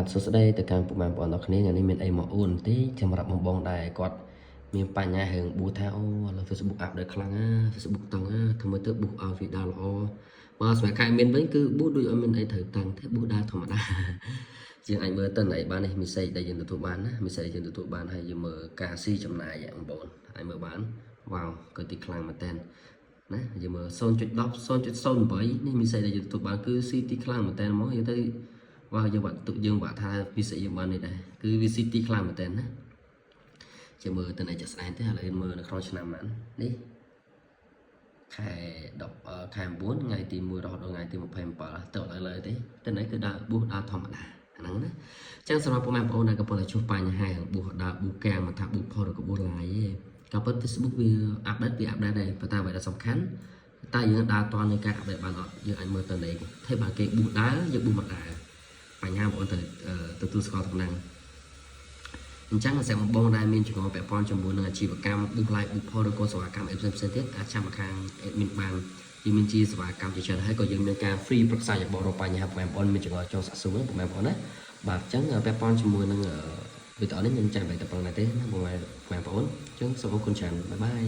បាទសួស្តីទៅកាន់ពុកម៉ែបងប្អូនទាំងគ្នាថ្ងៃនេះមានអីមកអួនបន្តិចសម្រាប់បងដែរគាត់មានបញ្ហារឿងប៊ូថាអូឥឡូវ Facebook អាប់ដេតខ្លាំងណា Facebook តង់ណាធ្វើមើលទៅប៊ូឲ្យវីដេអូល្អបើសម្រាប់ខែមានវិញគឺប៊ូដូចអត់មានអីត្រូវតាំងទេប៊ូដែរធម្មតាជាងអាចមើលទៅណៃបាននេះមីសេដែលយើងទទួលបានណាមីសេយើងទទួលបានហើយយើងមើលការស៊ីចំណាយបងប្អូនអាចមើលបានវ៉ាវគឺទីខ្លាំងមែនតើណាយើងមើល 0.10 0.08 នេះមីសេដែលយើងទទួលបានគឺស៊ីទីខ្លាំងមែនតើមកយើងទៅว่าយើងបាក់ថាវិស័យយើងបាននេះដែរគឺវាស៊ីទីខ្លាំងមែនតើណាជាមើលទៅនៃចាក់ស្ដែងទេឥឡូវមើលនៅក្នុងឆ្នាំហ្នឹងនេះខែ10ខែ9ថ្ងៃទី1រហូតដល់ថ្ងៃទី27ទៅឥឡូវទេតែនេះគឺដើរប៊ូដើរធម្មតាហ្នឹងណាអញ្ចឹងសម្រាប់ពុកម៉ែបងប្អូនដែលកំពុងតែជួបបញ្ហាប៊ូដើរប៊ូកាំងមកថាប៊ូផុសឬក៏ប៊ូឡាយទេក៏ប៉ុន្តែ Facebook វាអាប់ដេតដែរប៉ុន្តែអ្វីដែលសំខាន់តែយើងដើរតនៅការអាប់ដេតបានអត់យើងអាចមើលទៅនៃទេបើគេប៊ូដើរយើងប៊ូមិនដើរបញ្ហាបងប្អូនទទួលស្គាល់តំណែងអញ្ចឹងសម្រាប់បងដែលមានជំនាញពាក់ព័ន្ធជាមួយនឹងអាជីវកម្មប៊ូឡាយប៊ូផុសឬក៏សេវាកម្មផ្សេងទៀតអាចចាំមកខាង admin បានយើងមានជាសេវាកម្មជាច្រើនហើយក៏យើងមានការ free ប្រឹក្សាយោបល់រកបញ្ហាបងប្អូនមានជំនាញចូលសាកសួរបងប្អូនណាបាទអញ្ចឹងពាក់ព័ន្ធជាមួយនឹងវីដេអូនេះខ្ញុំចែកបែបតែប៉ុណ្្នឹងទេណាបងប្អូនអញ្ចឹងសូមអរគុណច្រើនបាយបាយ